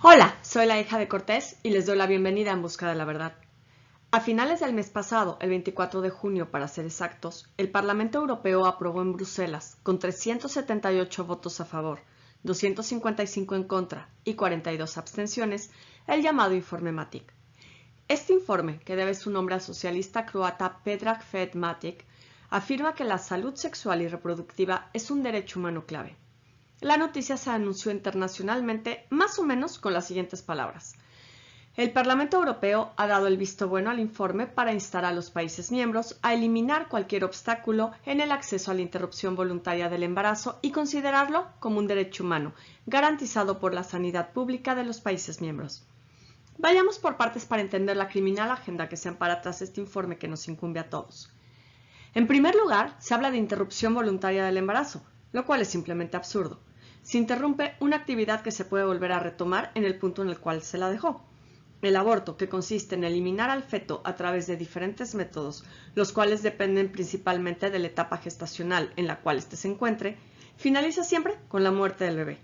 Hola, soy la hija de Cortés y les doy la bienvenida En Busca de la Verdad. A finales del mes pasado, el 24 de junio para ser exactos, el Parlamento Europeo aprobó en Bruselas, con 378 votos a favor, 255 en contra y 42 abstenciones, el llamado Informe Matic. Este informe, que debe su nombre al socialista croata Predrag Fred Matic, afirma que la salud sexual y reproductiva es un derecho humano clave. La noticia se anunció internacionalmente más o menos con las siguientes palabras. El Parlamento Europeo ha dado el visto bueno al informe para instar a los países miembros a eliminar cualquier obstáculo en el acceso a la interrupción voluntaria del embarazo y considerarlo como un derecho humano, garantizado por la sanidad pública de los países miembros. Vayamos por partes para entender la criminal agenda que se ampara tras este informe que nos incumbe a todos. En primer lugar, se habla de interrupción voluntaria del embarazo, lo cual es simplemente absurdo. Se interrumpe una actividad que se puede volver a retomar en el punto en el cual se la dejó. El aborto, que consiste en eliminar al feto a través de diferentes métodos, los cuales dependen principalmente de la etapa gestacional en la cual éste se encuentre, finaliza siempre con la muerte del bebé.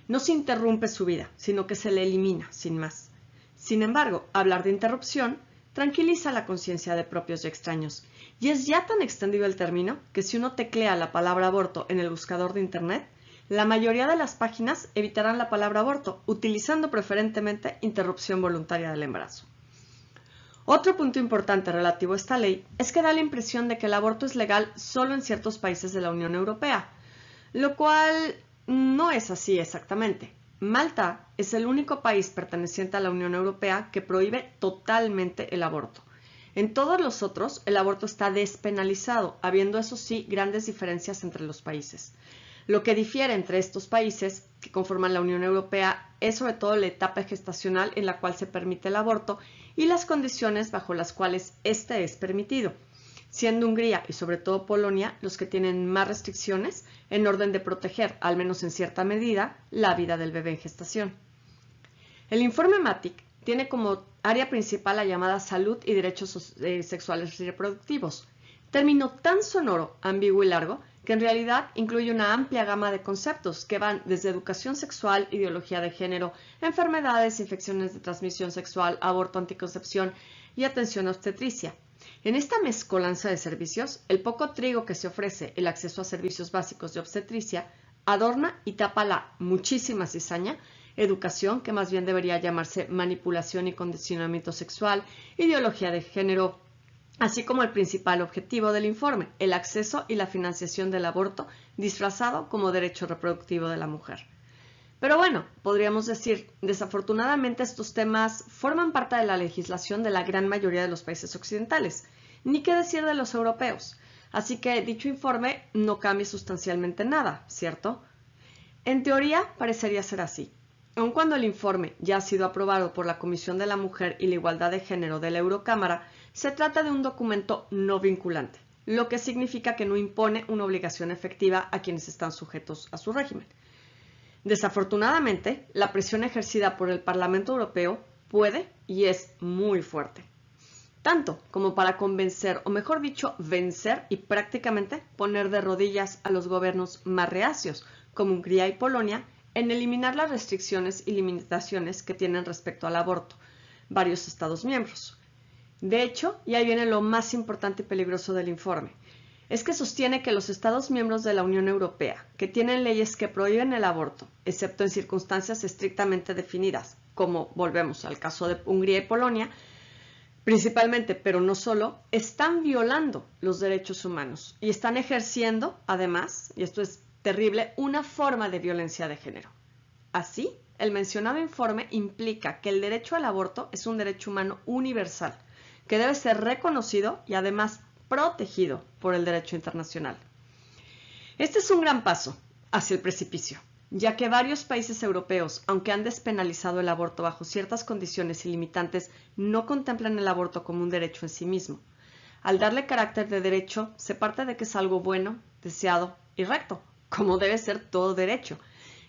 No se interrumpe su vida, sino que se le elimina, sin más. Sin embargo, hablar de interrupción tranquiliza la conciencia de propios y extraños, y es ya tan extendido el término que si uno teclea la palabra aborto en el buscador de Internet, la mayoría de las páginas evitarán la palabra aborto, utilizando preferentemente interrupción voluntaria del embarazo. Otro punto importante relativo a esta ley es que da la impresión de que el aborto es legal solo en ciertos países de la Unión Europea, lo cual no es así exactamente. Malta es el único país perteneciente a la Unión Europea que prohíbe totalmente el aborto. En todos los otros, el aborto está despenalizado, habiendo eso sí grandes diferencias entre los países. Lo que difiere entre estos países que conforman la Unión Europea es sobre todo la etapa gestacional en la cual se permite el aborto y las condiciones bajo las cuales este es permitido, siendo Hungría y sobre todo Polonia los que tienen más restricciones en orden de proteger, al menos en cierta medida, la vida del bebé en gestación. El informe Matic tiene como área principal la llamada salud y derechos sexuales y reproductivos, término tan sonoro, ambiguo y largo, que en realidad incluye una amplia gama de conceptos que van desde educación sexual, ideología de género, enfermedades, infecciones de transmisión sexual, aborto, anticoncepción y atención a obstetricia. En esta mezcolanza de servicios, el poco trigo que se ofrece, el acceso a servicios básicos de obstetricia, adorna y tapa la muchísima cizaña, educación, que más bien debería llamarse manipulación y condicionamiento sexual, ideología de género, así como el principal objetivo del informe, el acceso y la financiación del aborto disfrazado como derecho reproductivo de la mujer. Pero bueno, podríamos decir, desafortunadamente estos temas forman parte de la legislación de la gran mayoría de los países occidentales, ni qué decir de los europeos. Así que dicho informe no cambia sustancialmente nada, ¿cierto? En teoría parecería ser así. Aun cuando el informe ya ha sido aprobado por la Comisión de la Mujer y la Igualdad de Género de la Eurocámara, se trata de un documento no vinculante, lo que significa que no impone una obligación efectiva a quienes están sujetos a su régimen. Desafortunadamente, la presión ejercida por el Parlamento Europeo puede y es muy fuerte, tanto como para convencer, o mejor dicho, vencer y prácticamente poner de rodillas a los gobiernos más reacios, como Hungría y Polonia, en eliminar las restricciones y limitaciones que tienen respecto al aborto varios Estados miembros. De hecho, y ahí viene lo más importante y peligroso del informe, es que sostiene que los Estados miembros de la Unión Europea, que tienen leyes que prohíben el aborto, excepto en circunstancias estrictamente definidas, como volvemos al caso de Hungría y Polonia, principalmente, pero no solo, están violando los derechos humanos y están ejerciendo, además, y esto es terrible, una forma de violencia de género. Así, el mencionado informe implica que el derecho al aborto es un derecho humano universal, que debe ser reconocido y además protegido por el derecho internacional. Este es un gran paso hacia el precipicio, ya que varios países europeos, aunque han despenalizado el aborto bajo ciertas condiciones y limitantes, no contemplan el aborto como un derecho en sí mismo. Al darle carácter de derecho, se parte de que es algo bueno, deseado y recto, como debe ser todo derecho,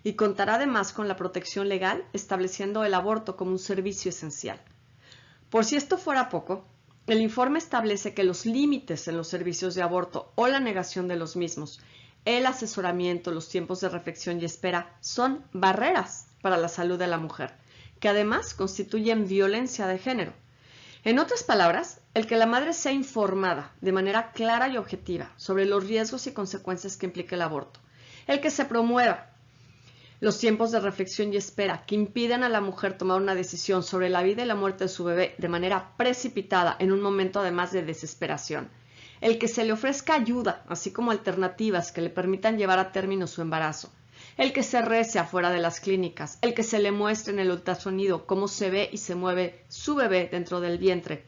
y contará además con la protección legal, estableciendo el aborto como un servicio esencial. Por si esto fuera poco, el informe establece que los límites en los servicios de aborto o la negación de los mismos, el asesoramiento, los tiempos de reflexión y espera son barreras para la salud de la mujer, que además constituyen violencia de género. En otras palabras, el que la madre sea informada de manera clara y objetiva sobre los riesgos y consecuencias que implica el aborto, el que se promueva los tiempos de reflexión y espera que impiden a la mujer tomar una decisión sobre la vida y la muerte de su bebé de manera precipitada en un momento además de desesperación, el que se le ofrezca ayuda, así como alternativas que le permitan llevar a término su embarazo, el que se rece afuera de las clínicas, el que se le muestre en el ultrasonido cómo se ve y se mueve su bebé dentro del vientre,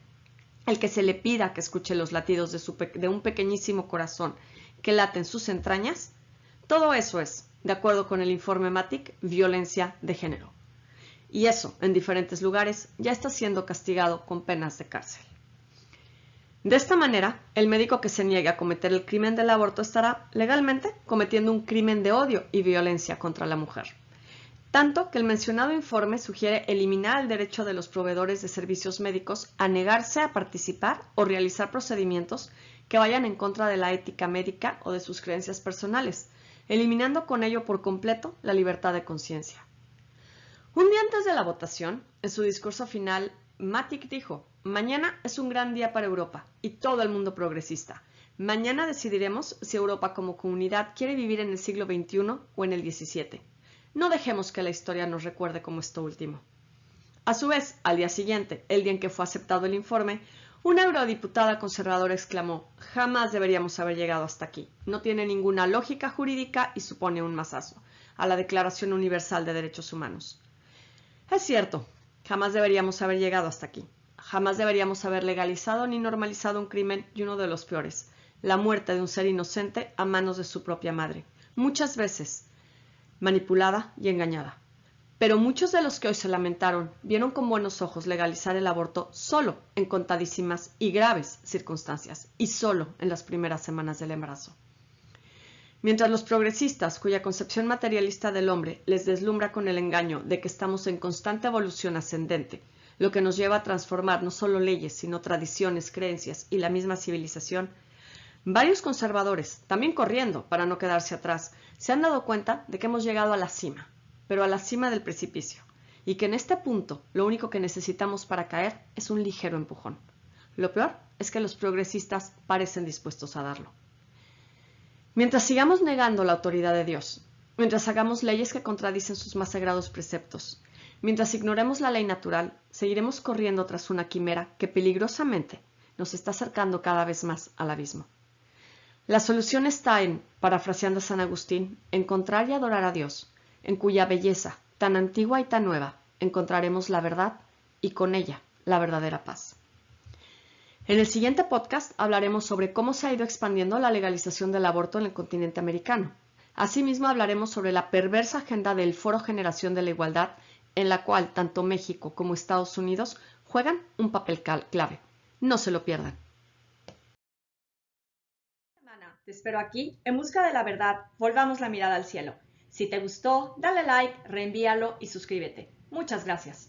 el que se le pida que escuche los latidos de un pequeñísimo corazón que late en sus entrañas, todo eso es, de acuerdo con el informe MATIC, violencia de género. Y eso, en diferentes lugares, ya está siendo castigado con penas de cárcel. De esta manera, el médico que se niegue a cometer el crimen del aborto estará legalmente cometiendo un crimen de odio y violencia contra la mujer. Tanto que el mencionado informe sugiere eliminar el derecho de los proveedores de servicios médicos a negarse a participar o realizar procedimientos que vayan en contra de la ética médica o de sus creencias personales, eliminando con ello por completo la libertad de conciencia. Un día antes de la votación, en su discurso final, Matic dijo: mañana es un gran día para Europa y todo el mundo progresista. Mañana decidiremos si Europa como comunidad quiere vivir en el siglo XXI o en el XVII. No dejemos que la historia nos recuerde como esto último. A su vez, al día siguiente, el día en que fue aceptado el informe, una eurodiputada conservadora exclamó: jamás deberíamos haber llegado hasta aquí. No tiene ninguna lógica jurídica y supone un mazazo a la Declaración Universal de Derechos Humanos. Es cierto, jamás deberíamos haber llegado hasta aquí. Jamás deberíamos haber legalizado ni normalizado un crimen y uno de los peores, la muerte de un ser inocente a manos de su propia madre, muchas veces manipulada y engañada. Pero muchos de los que hoy se lamentaron vieron con buenos ojos legalizar el aborto solo en contadísimas y graves circunstancias y solo en las primeras semanas del embarazo. Mientras los progresistas, cuya concepción materialista del hombre les deslumbra con el engaño de que estamos en constante evolución ascendente, lo que nos lleva a transformar no solo leyes, sino tradiciones, creencias y la misma civilización, varios conservadores, también corriendo para no quedarse atrás, se han dado cuenta de que hemos llegado a la cima, pero a la cima del precipicio, y que en este punto lo único que necesitamos para caer es un ligero empujón. Lo peor es que los progresistas parecen dispuestos a darlo. Mientras sigamos negando la autoridad de Dios, mientras hagamos leyes que contradicen sus más sagrados preceptos, mientras ignoremos la ley natural, seguiremos corriendo tras una quimera que peligrosamente nos está acercando cada vez más al abismo. La solución está en, parafraseando a San Agustín, encontrar y adorar a Dios, en cuya belleza, tan antigua y tan nueva, encontraremos la verdad y con ella la verdadera paz. En el siguiente podcast hablaremos sobre cómo se ha ido expandiendo la legalización del aborto en el continente americano. Asimismo hablaremos sobre la perversa agenda del Foro Generación de la Igualdad, en la cual tanto México como Estados Unidos juegan un papel clave. No se lo pierdan. Te espero aquí, en busca de la verdad. Volvamos la mirada al cielo. Si te gustó, dale like, reenvíalo y suscríbete. Muchas gracias.